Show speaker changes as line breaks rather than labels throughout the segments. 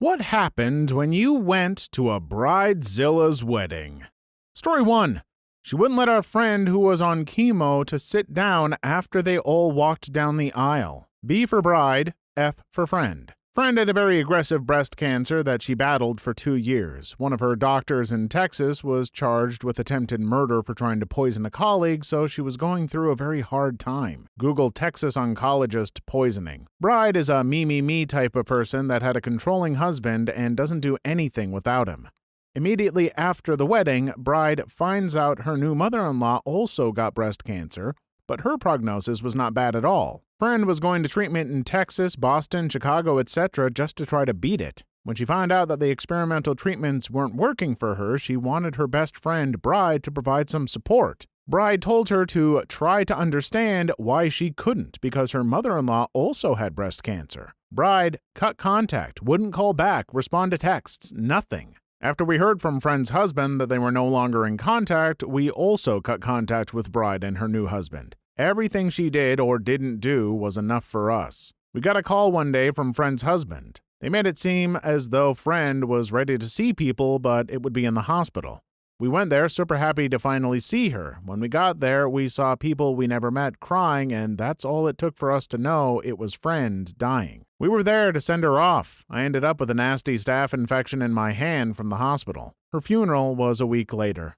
What happened when you went to a Bridezilla's wedding? Story 1. She wouldn't let our friend who was on chemo to sit down after they all walked down the aisle. B for bride, F for friend. Friend had a very aggressive breast cancer that she battled for 2 years. One of her doctors in Texas was charged with attempted murder for trying to poison a colleague, so she was going through a very hard time. Google Texas oncologist poisoning. Bride is a me type of person that had a controlling husband and doesn't do anything without him. Immediately after the wedding, Bride finds out her new mother-in-law also got breast cancer, but her prognosis was not bad at all. Friend was going to treatment in Texas, Boston, Chicago, etc. just to try to beat it. When she found out that the experimental treatments weren't working for her, she wanted her best friend, Bride, to provide some support. Bride told her to try to understand why she couldn't, because her mother-in-law also had breast cancer. Bride cut contact, wouldn't call back, respond to texts, nothing. After we heard from Friend's husband that they were no longer in contact, we also cut contact with Bride and her new husband. Everything she did or didn't do was enough for us. We got a call one day from Friend's husband. They made it seem as though Friend was ready to see people, but it would be in the hospital. We went there super happy to finally see her. When we got there, we saw people we never met crying, and that's all it took for us to know it was Friend dying. We were there to send her off. I ended up with a nasty staph infection in my hand from the hospital. Her funeral was a week later.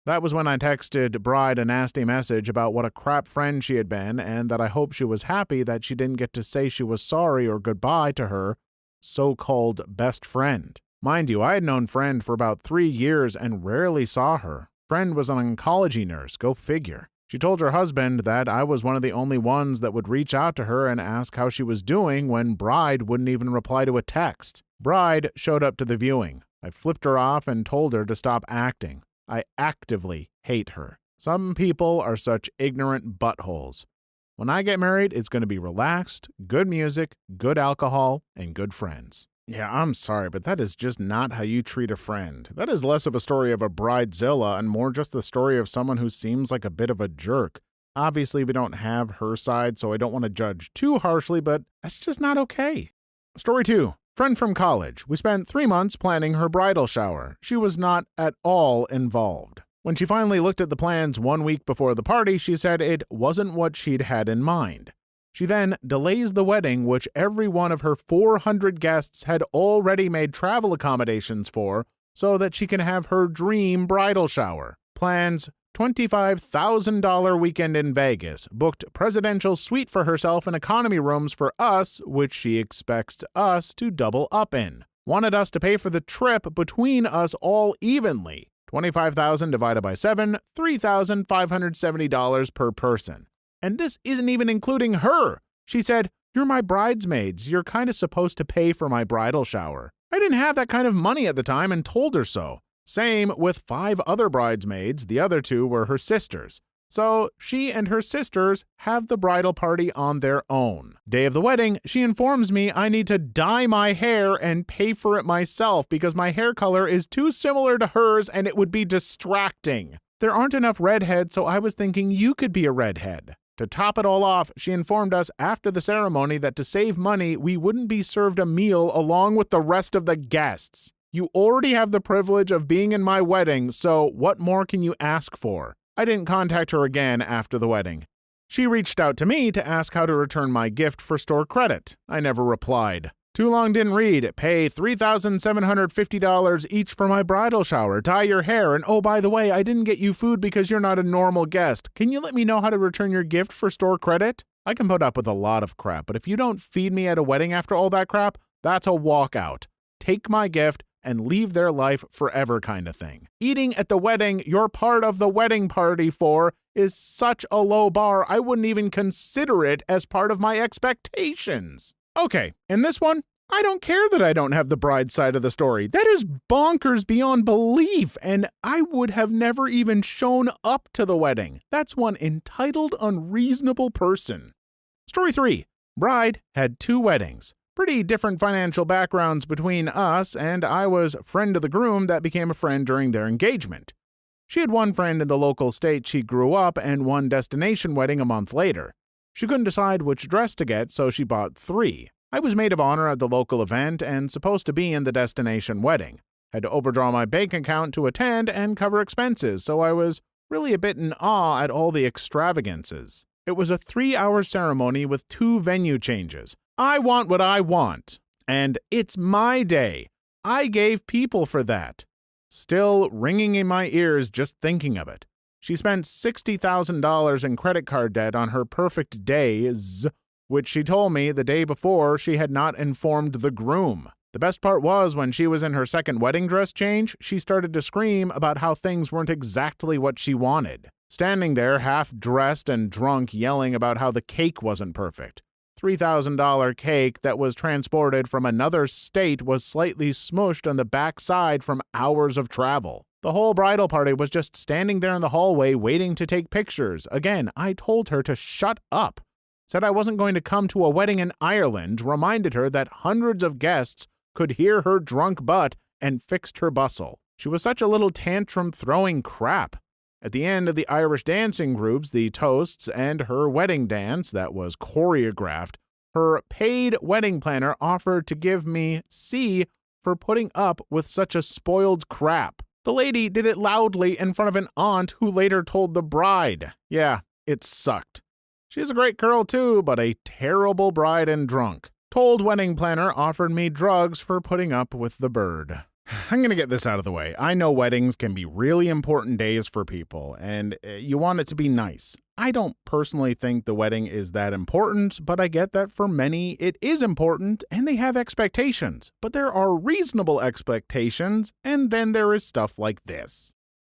That was when I texted Bride a nasty message about what a crap friend she had been and that I hope she was happy that she didn't get to say she was sorry or goodbye to her so-called best friend. Mind you, I had known Friend for about 3 years and rarely saw her. Friend was an oncology nurse, go figure. She told her husband that I was one of the only ones that would reach out to her and ask how she was doing when Bride wouldn't even reply to a text. Bride showed up to the viewing. I flipped her off and told her to stop acting. I actively hate her. Some people are such ignorant buttholes. When I get married, it's going to be relaxed, good music, good alcohol, and good friends. Yeah, I'm sorry, but that is just not how you treat a friend. That is less of a story of a Bridezilla and more just the story of someone who seems like a bit of a jerk. Obviously, we don't have her side, so I don't want to judge too harshly, but that's just not okay. Story 2. Friend from college. We spent 3 months planning her bridal shower. She was not at all involved. When she finally looked at the plans 1 week before the party, she said it wasn't what she'd had in mind. She then delays the wedding, which every one of her 400 guests had already made travel accommodations for, so that she can have her dream bridal shower. Plans $25,000 weekend in Vegas, booked presidential suite for herself and economy rooms for us, which she expects us to double up in. Wanted us to pay for the trip between us all evenly. $25,000 divided by 7, $3,570 per person. And this isn't even including her. She said, "You're my bridesmaids. You're kind of supposed to pay for my bridal shower." I didn't have that kind of money at the time and told her so. Same with 5 other bridesmaids, the other 2 were her sisters. So she and her sisters have the bridal party on their own. Day of the wedding, she informs me I need to dye my hair and pay for it myself because my hair color is too similar to hers and it would be distracting. There aren't enough redheads, so I was thinking you could be a redhead. To top it all off, she informed us after the ceremony that to save money, we wouldn't be served a meal along with the rest of the guests. You already have the privilege of being in my wedding, so what more can you ask for? I didn't contact her again after the wedding. She reached out to me to ask how to return my gift for store credit. I never replied. Too long didn't read. Pay $3,750 each for my bridal shower. Dye your hair. And oh, by the way, I didn't get you food because you're not a normal guest. Can you let me know how to return your gift for store credit? I can put up with a lot of crap, but if you don't feed me at a wedding after all that crap, that's a walkout. Take my gift and leave their life forever kind of thing. Eating at the wedding you're part of the wedding party for is such a low bar, I wouldn't even consider it as part of my expectations. Okay, in this one, I don't care that I don't have the bride side of the story. That is bonkers beyond belief, and I would have never even shown up to the wedding. That's one entitled, unreasonable person. Story 3. Bride had 2 weddings. Pretty different financial backgrounds between us, and I was friend of the groom that became a friend during their engagement. She had one friend in the local state she grew up and one destination wedding a month later. She couldn't decide which dress to get, so she bought 3. I was maid of honor at the local event and supposed to be in the destination wedding. Had to overdraw my bank account to attend and cover expenses, so I was really a bit in awe at all the extravagances. It was a 3-hour ceremony with 2 venue changes. I want what I want. And it's my day. I gave people for that. Still ringing in my ears just thinking of it. She spent $60,000 in credit card debt on her perfect days, which she told me the day before she had not informed the groom. The best part was when she was in her second wedding dress change, she started to scream about how things weren't exactly what she wanted. Standing there half-dressed and drunk yelling about how the cake wasn't perfect. $3,000 cake that was transported from another state was slightly smushed on the back side from hours of travel. The whole bridal party was just standing there in the hallway waiting to take pictures. Again, I told her to shut up. Said I wasn't going to come to a wedding in Ireland, reminded her that hundreds of guests could hear her drunk butt, and fixed her bustle. She was such a little tantrum-throwing crap. At the end of the Irish dancing groups, the toasts, and her wedding dance that was choreographed, her paid wedding planner offered to give me C for putting up with such a spoiled crap. The lady did it loudly in front of an aunt who later told the bride. Yeah, it sucked. She's a great girl too, but a terrible bride and drunk. Told wedding planner offered me drugs for putting up with the bird. I'm going to get this out of the way. I know weddings can be really important days for people, and you want it to be nice. I don't personally think the wedding is that important, but I get that for many it is important, and they have expectations. But there are reasonable expectations, and then there is stuff like this.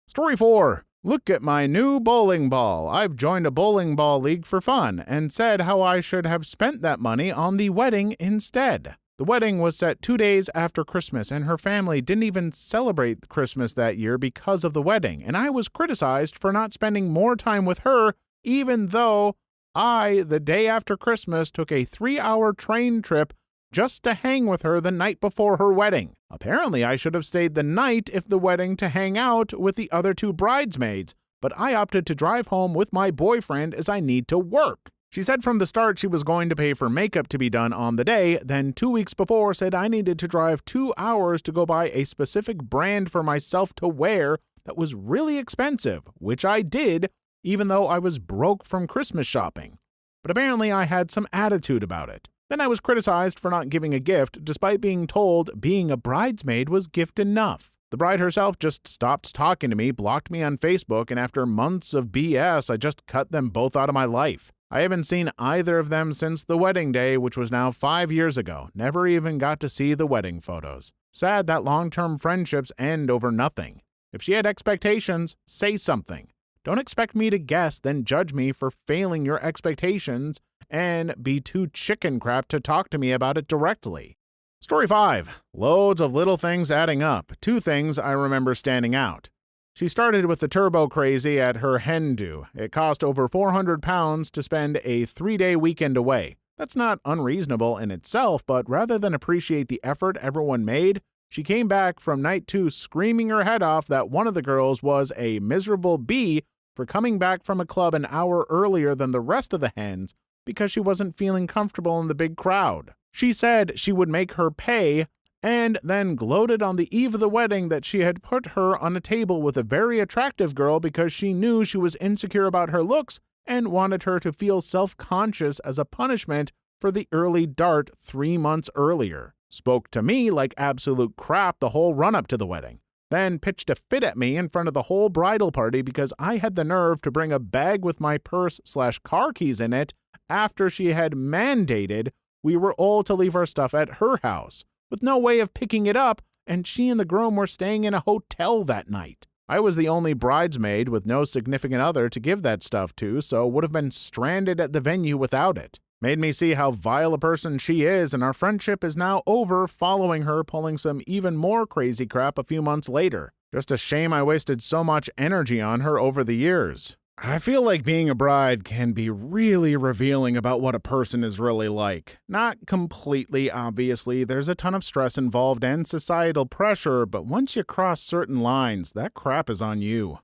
Story 4. Look at my new bowling ball. I've joined a bowling ball league for fun, and said how I should have spent that money on the wedding instead. The wedding was set 2 days after Christmas, and her family didn't even celebrate Christmas that year because of the wedding, and I was criticized for not spending more time with her, even though I, the day after Christmas, took a 3-hour train trip just to hang with her the night before her wedding. Apparently, I should have stayed the night if the wedding to hang out with the other 2 bridesmaids, but I opted to drive home with my boyfriend as I need to work. She said from the start she was going to pay for makeup to be done on the day, then 2 weeks before said I needed to drive 2 hours to go buy a specific brand for myself to wear that was really expensive, which I did, even though I was broke from Christmas shopping. But apparently I had some attitude about it. Then I was criticized for not giving a gift, despite being told being a bridesmaid was gift enough. The bride herself just stopped talking to me, blocked me on Facebook, and after months of BS, I just cut them both out of my life. I haven't seen either of them since the wedding day, which was now 5 years ago. Never even got to see the wedding photos. Sad that long-term friendships end over nothing. If she had expectations, say something. Don't expect me to guess, then judge me for failing your expectations and be too chicken crap to talk to me about it directly. Story 5. Loads of little things adding up. 2 things I remember standing out. She started with the turbo crazy at her hen do. It cost over £400 to spend a 3-day weekend away. That's not unreasonable in itself, but rather than appreciate the effort everyone made, she came back from night 2 screaming her head off that one of the girls was a miserable bee for coming back from a club an hour earlier than the rest of the hens because she wasn't feeling comfortable in the big crowd. She said she would make her pay, and then gloated on the eve of the wedding that she had put her on a table with a very attractive girl because she knew she was insecure about her looks and wanted her to feel self-conscious as a punishment for the early dart 3 months earlier. Spoke to me like absolute crap the whole run-up to the wedding. Then pitched a fit at me in front of the whole bridal party because I had the nerve to bring a bag with my purse/car keys in it after she had mandated we were all to leave our stuff at her house, with no way of picking it up, and she and the groom were staying in a hotel that night. I was the only bridesmaid with no significant other to give that stuff to, so would have been stranded at the venue without it. Made me see how vile a person she is, and our friendship is now over following her pulling some even more crazy crap a few months later. Just a shame I wasted so much energy on her over the years. I feel like being a bride can be really revealing about what a person is really like. Not completely, obviously. There's a ton of stress involved and societal pressure, but once you cross certain lines, that crap is on you.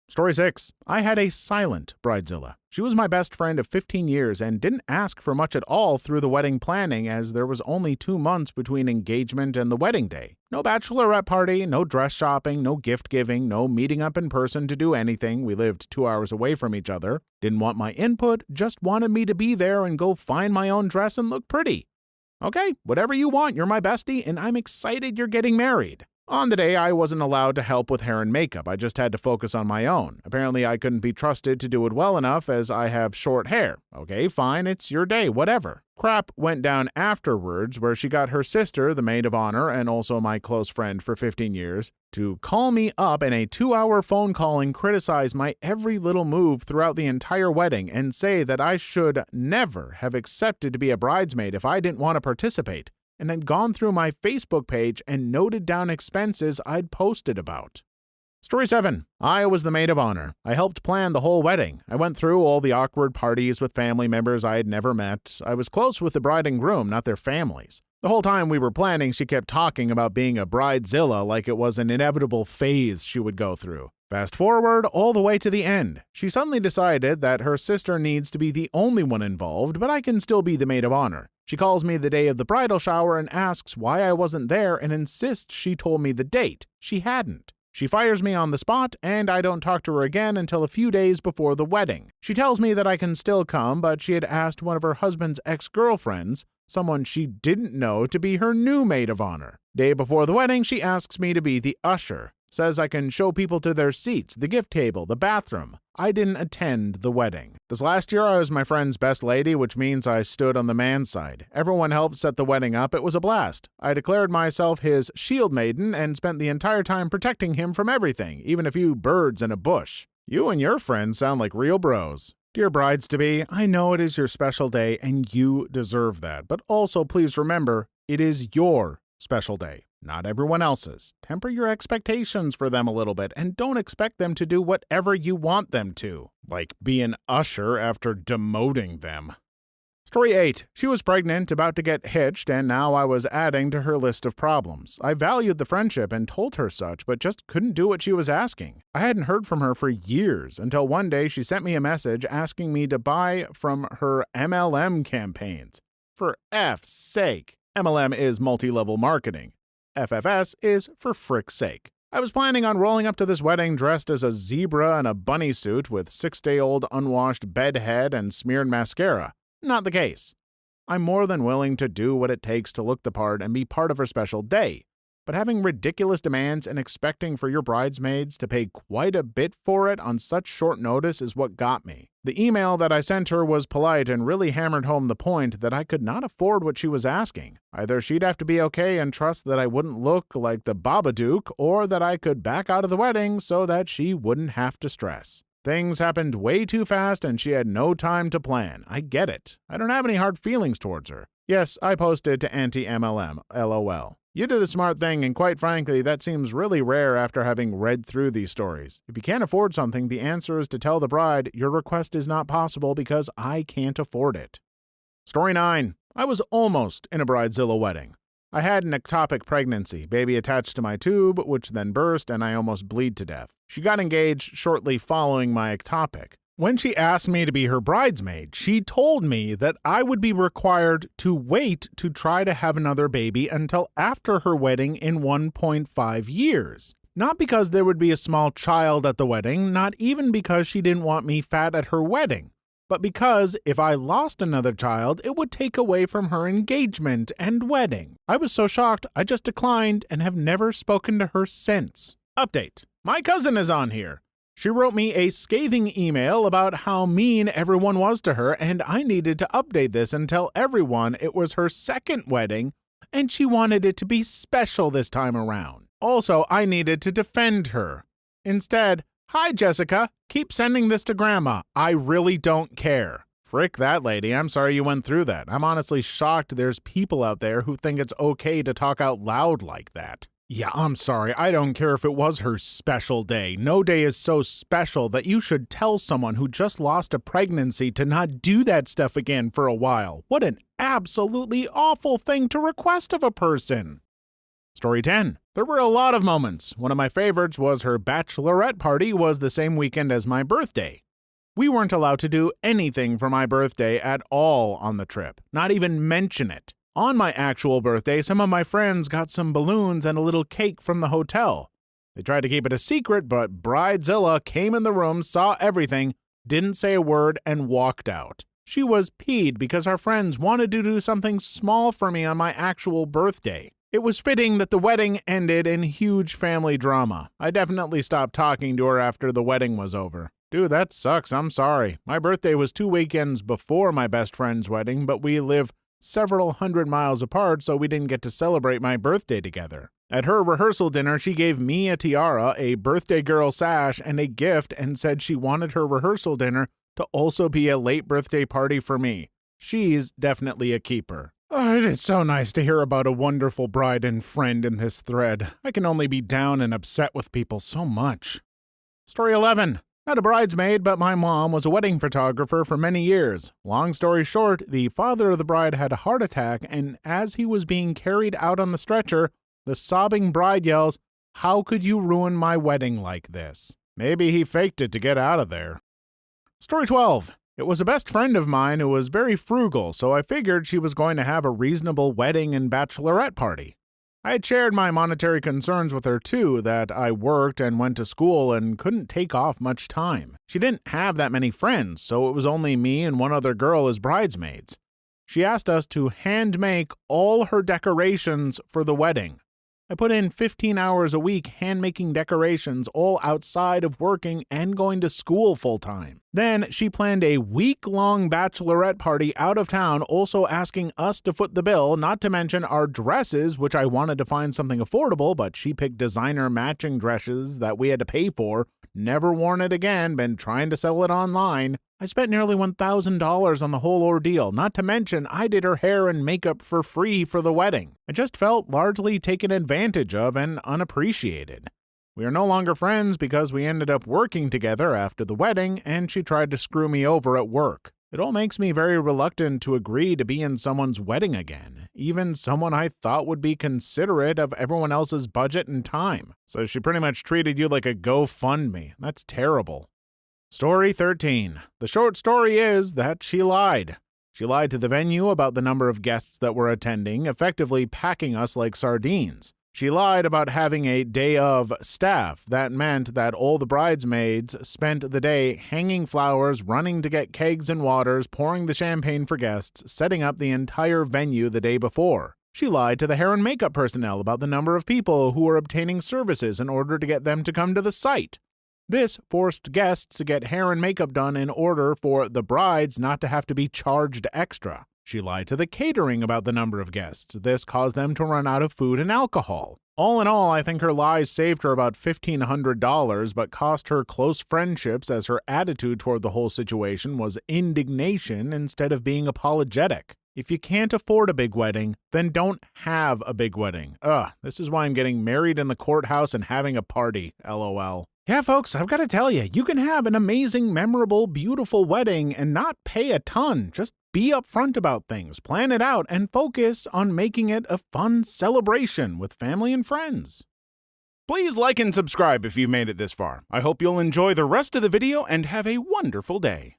Story 6. I had a silent bridezilla. She was my best friend of 15 years and didn't ask for much at all through the wedding planning, as there was only 2 months between engagement and the wedding day. No bachelorette party, no dress shopping, no gift giving, no meeting up in person to do anything. We lived 2 hours away from each other. Didn't want my input, just wanted me to be there and go find my own dress and look pretty. Okay, whatever you want, you're my bestie, and I'm excited you're getting married. On the day, I wasn't allowed to help with hair and makeup. I just had to focus on my own. Apparently, I couldn't be trusted to do it well enough as I have short hair. Okay, fine, it's your day, whatever. Crap went down afterwards, where she got her sister, the maid of honor, and also my close friend for 15 years, to call me up in a 2-hour phone call and criticize my every little move throughout the entire wedding and say that I should never have accepted to be a bridesmaid if I didn't want to participate, and had gone through my Facebook page and noted down expenses I'd posted about. Story 7. I was the maid of honor. I helped plan the whole wedding. I went through all the awkward parties with family members I had never met. I was close with the bride and groom, not their families. The whole time we were planning, she kept talking about being a bridezilla like it was an inevitable phase she would go through. Fast forward all the way to the end. She suddenly decided that her sister needs to be the only one involved, but I can still be the maid of honor. She calls me the day of the bridal shower and asks why I wasn't there and insists she told me the date. She hadn't. She fires me on the spot, and I don't talk to her again until a few days before the wedding. She tells me that I can still come, but she had asked one of her husband's ex-girlfriends, someone she didn't know, to be her new maid of honor. Day before the wedding, she asks me to be the usher. Says I can show people to their seats, the gift table, the bathroom. I didn't attend the wedding. This last year, I was my friend's best lady, which means I stood on the man's side. Everyone helped set the wedding up. It was a blast. I declared myself his shield maiden and spent the entire time protecting him from everything, even a few birds in a bush. You and your friends sound like real bros. Dear brides-to-be, I know it is your special day and you deserve that, but also please remember, it is your special day, not everyone else's. Temper your expectations for them a little bit and don't expect them to do whatever you want them to, like be an usher after demoting them. Story 8. She was pregnant, about to get hitched, and now I was adding to her list of problems. I valued the friendship and told her such, but just couldn't do what she was asking. I hadn't heard from her for years, until one day she sent me a message asking me to buy from her MLM campaigns. For F's sake. MLM is multi-level marketing. FFS is for frick's sake. I was planning on rolling up to this wedding dressed as a zebra in a bunny suit with 6-day-old unwashed bed head and smeared mascara. Not the case. I'm more than willing to do what it takes to look the part and be part of her special day, but having ridiculous demands and expecting for your bridesmaids to pay quite a bit for it on such short notice is what got me. The email that I sent her was polite and really hammered home the point that I could not afford what she was asking. Either she'd have to be okay and trust that I wouldn't look like the Babadook, or that I could back out of the wedding so that she wouldn't have to stress. Things happened way too fast and she had no time to plan. I get it. I don't have any hard feelings towards her. Yes, I posted to anti-MLM, LOL. You did the smart thing, and quite frankly, that seems really rare after having read through these stories. If you can't afford something, the answer is to tell the bride, your request is not possible because I can't afford it. Story 9. I was almost in a bridezilla wedding. I had an ectopic pregnancy, baby attached to my tube, which then burst, and I almost bleed to death. She got engaged shortly following my ectopic. When she asked me to be her bridesmaid, she told me that I would be required to wait to try to have another baby until after her wedding in 1.5 years. Not because there would be a small child at the wedding, not even because she didn't want me fat at her wedding, but because if I lost another child, it would take away from her engagement and wedding. I was so shocked, I just declined and have never spoken to her since. Update. My cousin is on here. She wrote me a scathing email about how mean everyone was to her, and I needed to update this and tell everyone it was her second wedding, and she wanted it to be special this time around. Also, I needed to defend her. Instead, hi Jessica, keep sending this to Grandma. I really don't care. Frick that lady, I'm sorry you went through that. I'm honestly shocked there's people out there who think it's okay to talk out loud like that. Yeah, I'm sorry, I don't care if it was her special day. No day is so special that you should tell someone who just lost a pregnancy to not do that stuff again for a while. What an absolutely awful thing to request of a person. Story 10. There were a lot of moments. One of my favorites was her bachelorette party was the same weekend as my birthday. We weren't allowed to do anything for my birthday at all on the trip, not even mention it. On my actual birthday, some of my friends got some balloons and a little cake from the hotel. They tried to keep it a secret, but Bridezilla came in the room, saw everything, didn't say a word, and walked out. She was peeved because our friends wanted to do something small for me on my actual birthday. It was fitting that the wedding ended in huge family drama. I definitely stopped talking to her after the wedding was over. Dude, that sucks. I'm sorry. My birthday was 2 weekends before my best friend's wedding, but we live several hundred miles apart, so we didn't get to celebrate my birthday together. At her rehearsal dinner, she gave me a tiara, a birthday girl sash, and a gift and said she wanted her rehearsal dinner to also be a late birthday party for me. She's definitely a keeper. Oh, it is so nice to hear about a wonderful bride and friend in this thread. I can only be down and upset with people so much. Story 11. Not a bridesmaid, but my mom was a wedding photographer for many years. Long story short, the father of the bride had a heart attack, and as he was being carried out on the stretcher, the sobbing bride yells, "How could you ruin my wedding like this?" Maybe he faked it to get out of there. Story 12. It was a best friend of mine who was very frugal, so I figured she was going to have a reasonable wedding and bachelorette party. I had shared my monetary concerns with her too, that I worked and went to school and couldn't take off much time. She didn't have that many friends, so it was only me and one other girl as bridesmaids. She asked us to hand make all her decorations for the wedding. I put in 15 hours a week hand-making decorations, all outside of working and going to school full-time. Then she planned a week-long bachelorette party out of town, also asking us to foot the bill, not to mention our dresses, which I wanted to find something affordable, but she picked designer matching dresses that we had to pay for, never worn it again, been trying to sell it online. I spent nearly $1,000 on the whole ordeal, not to mention I did her hair and makeup for free for the wedding. I just felt largely taken advantage of and unappreciated. We are no longer friends because we ended up working together after the wedding, and she tried to screw me over at work. It all makes me very reluctant to agree to be in someone's wedding again, even someone I thought would be considerate of everyone else's budget and time. So she pretty much treated you like a GoFundMe. That's terrible. Story 13. The short story is that she lied. She lied to the venue about the number of guests that were attending, effectively packing us like sardines. She lied about having a day of staff. That meant that all the bridesmaids spent the day hanging flowers, running to get kegs and waters, pouring the champagne for guests, setting up the entire venue the day before. She lied to the hair and makeup personnel about the number of people who were obtaining services in order to get them to come to the site. This forced guests to get hair and makeup done in order for the brides not to have to be charged extra. She lied to the catering about the number of guests. This caused them to run out of food and alcohol. All in all, I think her lies saved her about $1,500, but cost her close friendships as her attitude toward the whole situation was indignation instead of being apologetic. If you can't afford a big wedding, then don't have a big wedding. This is why I'm getting married in the courthouse and having a party, LOL. Yeah, folks, I've got to tell you, you can have an amazing, memorable, beautiful wedding and not pay a ton. Just be upfront about things, plan it out, and focus on making it a fun celebration with family and friends. Please like and subscribe if you've made it this far. I hope you'll enjoy the rest of the video and have a wonderful day.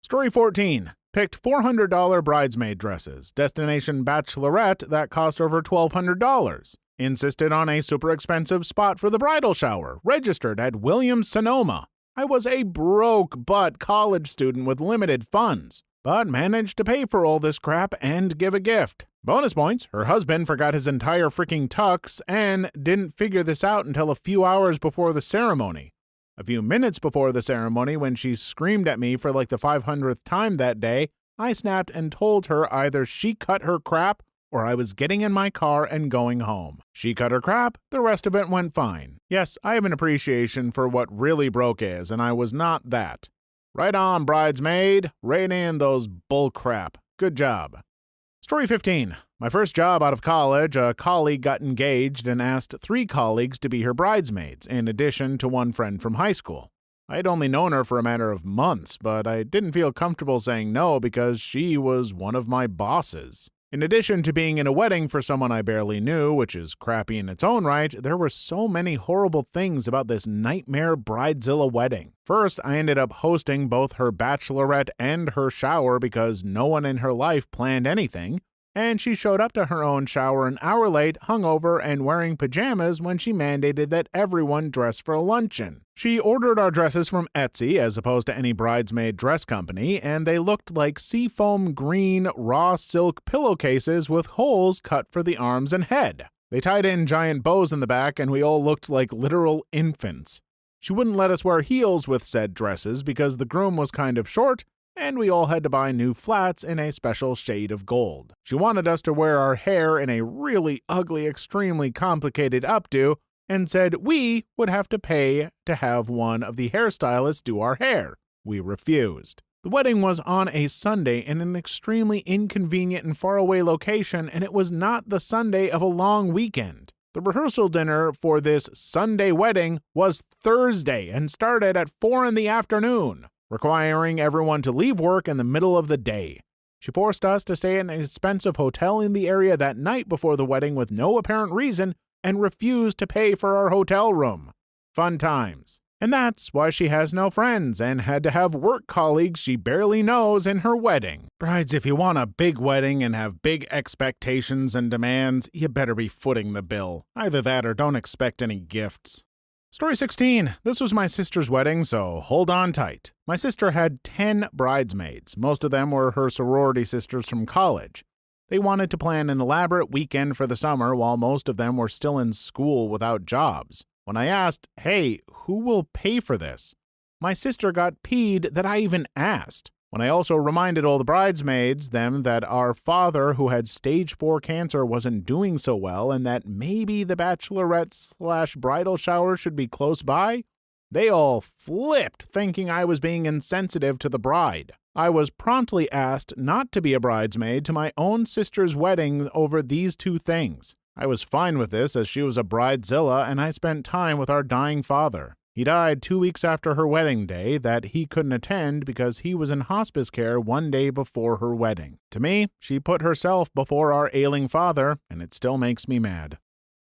Story 14. Picked $400 bridesmaid dresses. Destination bachelorette that cost over $1,200. Insisted on a super expensive spot for the bridal shower. Registered at Williams-Sonoma. I was a broke-butt college student with limited funds, but managed to pay for all this crap and give a gift. Bonus points, her husband forgot his entire freaking tux and didn't figure this out until a few hours before the ceremony. A few minutes before the ceremony, when she screamed at me for like the 500th time that day, I snapped and told her either she cut her crap or I was getting in my car and going home. She cut her crap, the rest of it went fine. Yes, I have an appreciation for what really broke is, and I was not that. Right on, bridesmaid. Rein in those bull crap. Good job. Story 15. My first job out of college, a colleague got engaged and asked 3 colleagues to be her bridesmaids, in addition to one friend from high school. I had only known her for a matter of months, but I didn't feel comfortable saying no because she was one of my bosses. In addition to being in a wedding for someone I barely knew, which is crappy in its own right, there were so many horrible things about this nightmare Bridezilla wedding. First, I ended up hosting both her bachelorette and her shower because no one in her life planned anything, and she showed up to her own shower an hour late, hungover, and wearing pajamas when she mandated that everyone dress for a luncheon. She ordered our dresses from Etsy as opposed to any bridesmaid dress company, and they looked like seafoam green raw silk pillowcases with holes cut for the arms and head. They tied in giant bows in the back, and we all looked like literal infants. She wouldn't let us wear heels with said dresses because the groom was kind of short, and we all had to buy new flats in a special shade of gold. She wanted us to wear our hair in a really ugly, extremely complicated updo, and said we would have to pay to have one of the hairstylists do our hair. We refused. The wedding was on a Sunday in an extremely inconvenient and faraway location, and it was not the Sunday of a long weekend. The rehearsal dinner for this Sunday wedding was Thursday and started at 4 in the afternoon, requiring everyone to leave work in the middle of the day. She forced us to stay in an expensive hotel in the area that night before the wedding with no apparent reason and refused to pay for our hotel room. Fun times. And that's why she has no friends and had to have work colleagues she barely knows in her wedding. Brides, if you want a big wedding and have big expectations and demands, you better be footing the bill. Either that or don't expect any gifts. Story 16. This was my sister's wedding, so hold on tight. My sister had 10 bridesmaids. Most of them were her sorority sisters from college. They wanted to plan an elaborate weekend for the summer while most of them were still in school without jobs. When I asked, hey, who will pay for this? My sister got peed that I even asked. When I also reminded all the bridesmaids them that our father, who had stage 4 cancer, wasn't doing so well and that maybe the bachelorette/bridal shower should be close by, they all flipped, thinking I was being insensitive to the bride. I was promptly asked not to be a bridesmaid to my own sister's wedding over these two things. I was fine with this as she was a bridezilla and I spent time with our dying father. He died 2 weeks after her wedding day that he couldn't attend because he was in hospice care one day before her wedding. To me, she put herself before our ailing father, and it still makes me mad.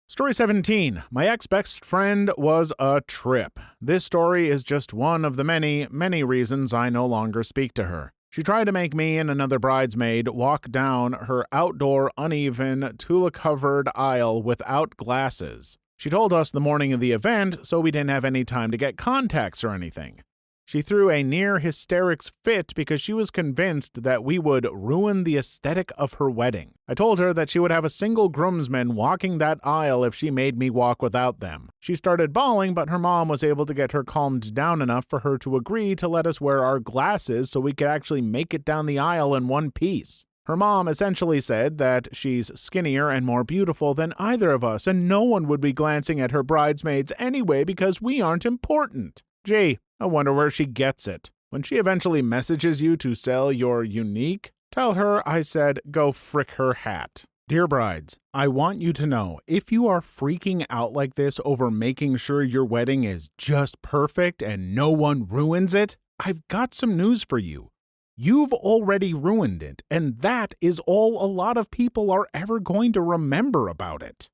Story 17. My ex-best friend was a trip. This story is just one of the many, many reasons I no longer speak to her. She tried to make me and another bridesmaid walk down her outdoor, uneven, tulle-covered aisle without glasses. She told us the morning of the event, so we didn't have any time to get contacts or anything. She threw a near hysterics fit because she was convinced that we would ruin the aesthetic of her wedding. I told her that she would have a single groomsman walking that aisle if she made me walk without them. She started bawling, but her mom was able to get her calmed down enough for her to agree to let us wear our glasses so we could actually make it down the aisle in one piece. Her mom essentially said that she's skinnier and more beautiful than either of us, and no one would be glancing at her bridesmaids anyway because we aren't important. Gee, I wonder where she gets it. When she eventually messages you to sell your unique, tell her I said go frick her hat. Dear brides, I want you to know, if you are freaking out like this over making sure your wedding is just perfect and no one ruins it, I've got some news for you. You've already ruined it, and that is all a lot of people are ever going to remember about it.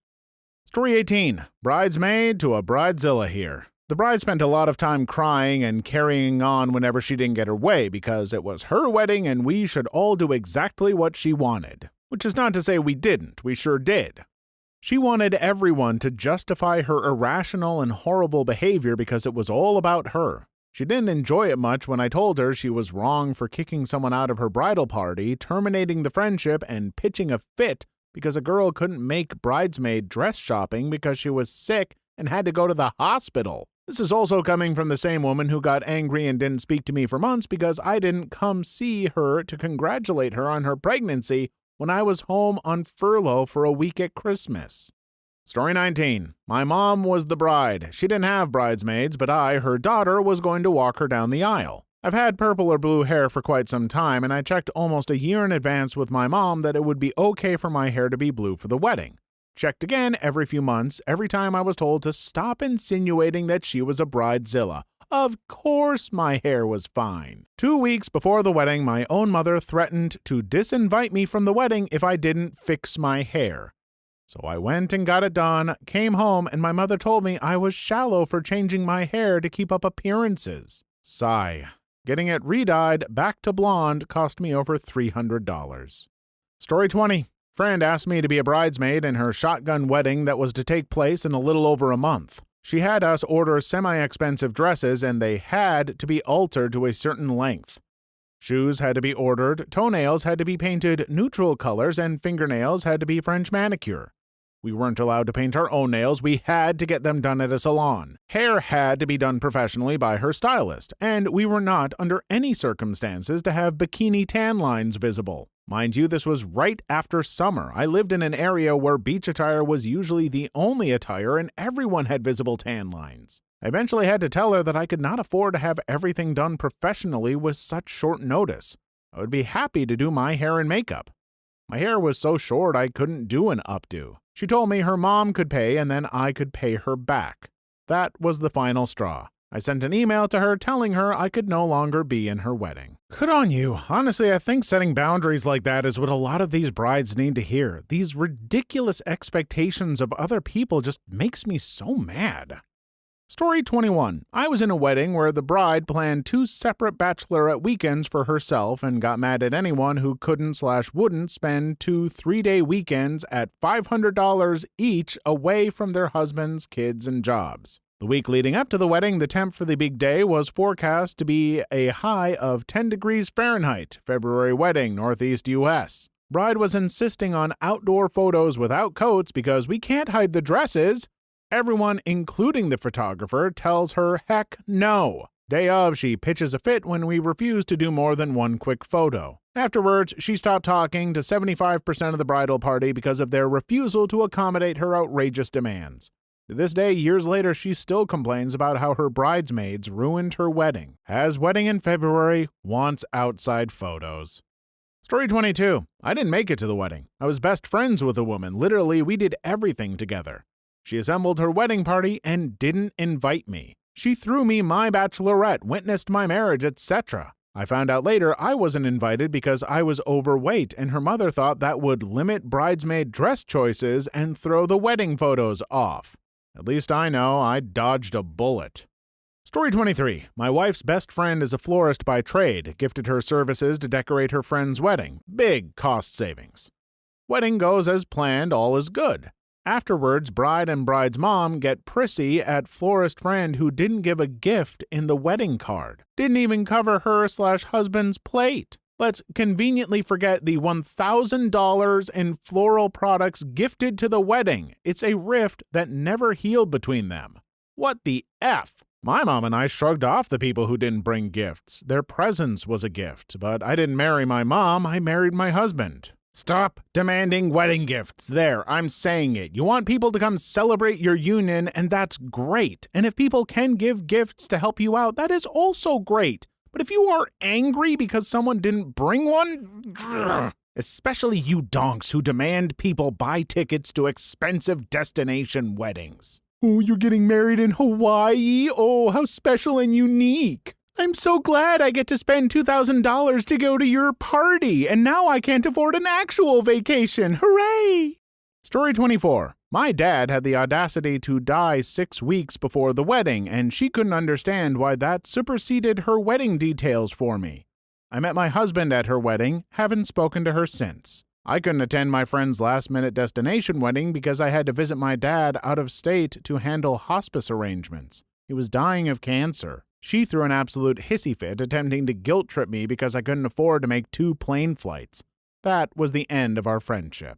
Story 18. Bridesmaid to a bridezilla here. The bride spent a lot of time crying and carrying on whenever she didn't get her way because it was her wedding and we should all do exactly what she wanted. Which is not to say we didn't, we sure did. She wanted everyone to justify her irrational and horrible behavior because it was all about her. She didn't enjoy it much when I told her she was wrong for kicking someone out of her bridal party, terminating the friendship, and pitching a fit because a girl couldn't make bridesmaid dress shopping because she was sick and had to go to the hospital. This is also coming from the same woman who got angry and didn't speak to me for months because I didn't come see her to congratulate her on her pregnancy when I was home on furlough for a week at Christmas. Story 19. My mom was the bride. She didn't have bridesmaids, but I, her daughter, was going to walk her down the aisle. I've had purple or blue hair for quite some time, and I checked almost a year in advance with my mom that it would be okay for my hair to be blue for the wedding. Checked again every few months, every time I was told to stop insinuating that she was a bridezilla. Of course my hair was fine. 2 weeks before the wedding, my own mother threatened to disinvite me from the wedding if I didn't fix my hair. So I went and got it done, came home, and my mother told me I was shallow for changing my hair to keep up appearances. Sigh. Getting it re-dyed back to blonde cost me over $300. Story 20. Friend asked me to be a bridesmaid in her shotgun wedding that was to take place in a little over a month. She had us order semi-expensive dresses, and they had to be altered to a certain length. Shoes had to be ordered, toenails had to be painted neutral colors, and fingernails had to be French manicure. We weren't allowed to paint our own nails, we had to get them done at a salon. Hair had to be done professionally by her stylist, and we were not under any circumstances to have bikini tan lines visible. Mind you, this was right after summer. I lived in an area where beach attire was usually the only attire and everyone had visible tan lines. I eventually had to tell her that I could not afford to have everything done professionally with such short notice. I would be happy to do my hair and makeup. My hair was so short I couldn't do an updo. She told me her mom could pay and then I could pay her back. That was the final straw. I sent an email to her telling her I could no longer be in her wedding. Good on you. Honestly, I think setting boundaries like that is what a lot of these brides need to hear. These ridiculous expectations of other people just makes me so mad. Story 21. I was in a wedding where the bride planned 2 separate bachelorette weekends for herself and got mad at anyone who couldn't/wouldn't spend 2 3-day weekends at $500 each away from their husbands, kids, and jobs. The week leading up to the wedding, the temp for the big day was forecast to be a high of 10 degrees Fahrenheit. February wedding, Northeast U.S. Bride was insisting on outdoor photos without coats because we can't hide the dresses. Everyone, including the photographer, tells her heck no. Day of, she pitches a fit when we refuse to do more than one quick photo. Afterwards, she stopped talking to 75% of the bridal party because of their refusal to accommodate her outrageous demands. To this day, years later, she still complains about how her bridesmaids ruined her wedding. Has wedding in February, wants outside photos. Story 22. I didn't make it to the wedding. I was best friends with a woman. Literally, we did everything together. She assembled her wedding party and didn't invite me. She threw me my bachelorette, witnessed my marriage, etc. I found out later I wasn't invited because I was overweight, and her mother thought that would limit bridesmaid dress choices and throw the wedding photos off. At least I know I dodged a bullet. Story 23. My wife's best friend is a florist by trade, gifted her services to decorate her friend's wedding. Big cost savings. Wedding goes as planned, all is good. Afterwards, bride and bride's mom get prissy at florist friend who didn't give a gift in the wedding card. Didn't even cover her/husband's plate. Let's conveniently forget the $1,000 in floral products gifted to the wedding. It's a rift that never healed between them. What the F? My mom and I shrugged off the people who didn't bring gifts. Their presence was a gift, but I didn't marry my mom, I married my husband. Stop demanding wedding gifts. There, I'm saying it. You want people to come celebrate your union, and that's great. And if people can give gifts to help you out, that is also great. But if you are angry because someone didn't bring one, grr, especially you donks who demand people buy tickets to expensive destination weddings. Oh, you're getting married in Hawaii? Oh, how special and unique. I'm so glad I get to spend $2,000 to go to your party, and now I can't afford an actual vacation. Hooray! Story 24. My dad had the audacity to die 6 weeks before the wedding, and she couldn't understand why that superseded her wedding details for me. I met my husband at her wedding, haven't spoken to her since. I couldn't attend my friend's last-minute destination wedding because I had to visit my dad out of state to handle hospice arrangements. He was dying of cancer. She threw an absolute hissy fit, attempting to guilt-trip me because I couldn't afford to make 2 plane flights. That was the end of our friendship.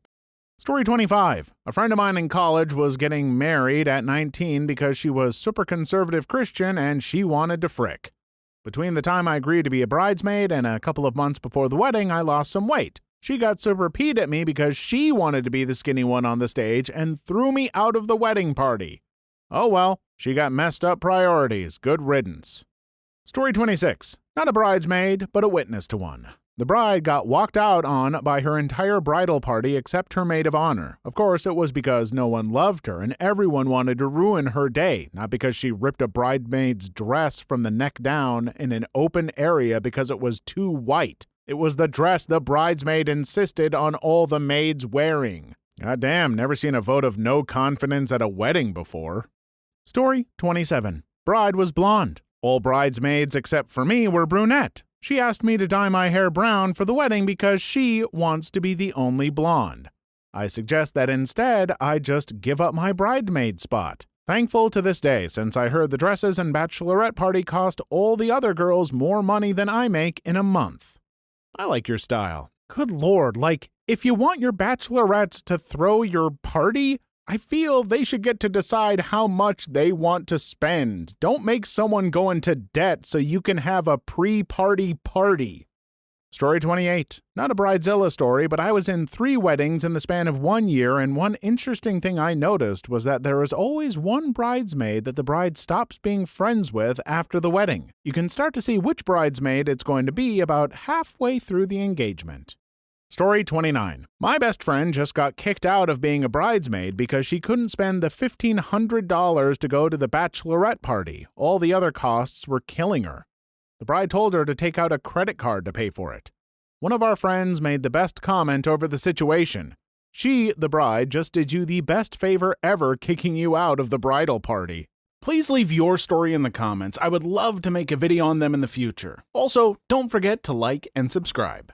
Story 25. A friend of mine in college was getting married at 19 because she was super conservative Christian and she wanted to frick. Between the time I agreed to be a bridesmaid and a couple of months before the wedding, I lost some weight. She got super peeved at me because she wanted to be the skinny one on the stage and threw me out of the wedding party. Oh well, she got messed up priorities. Good riddance. Story 26. Not a bridesmaid, but a witness to one. The bride got walked out on by her entire bridal party except her maid of honor. Of course, it was because no one loved her and everyone wanted to ruin her day, not because she ripped a bridesmaid's dress from the neck down in an open area because it was too white. It was the dress the bridesmaid insisted on all the maids wearing. Goddamn, never seen a vote of no confidence at a wedding before. Story 27. Bride was blonde. All bridesmaids except for me were brunette. She asked me to dye my hair brown for the wedding because she wants to be the only blonde. I suggest that instead I just give up my bridesmaid spot. Thankful to this day, since I heard the dresses and bachelorette party cost all the other girls more money than I make in a month. I like your style. Good lord, if you want your bachelorettes to throw your party, I feel they should get to decide how much they want to spend. Don't make someone go into debt so you can have a pre-party party. Story 28. Not a Bridezilla story, but I was in 3 weddings in the span of 1 year, and one interesting thing I noticed was that there is always one bridesmaid that the bride stops being friends with after the wedding. You can start to see which bridesmaid it's going to be about halfway through the engagement. Story 29. My best friend just got kicked out of being a bridesmaid because she couldn't spend the $1,500 to go to the bachelorette party. All the other costs were killing her. The bride told her to take out a credit card to pay for it. One of our friends made the best comment over the situation. She, the bride, just did you the best favor ever kicking you out of the bridal party. Please leave your story in the comments. I would love to make a video on them in the future. Also, don't forget to like and subscribe.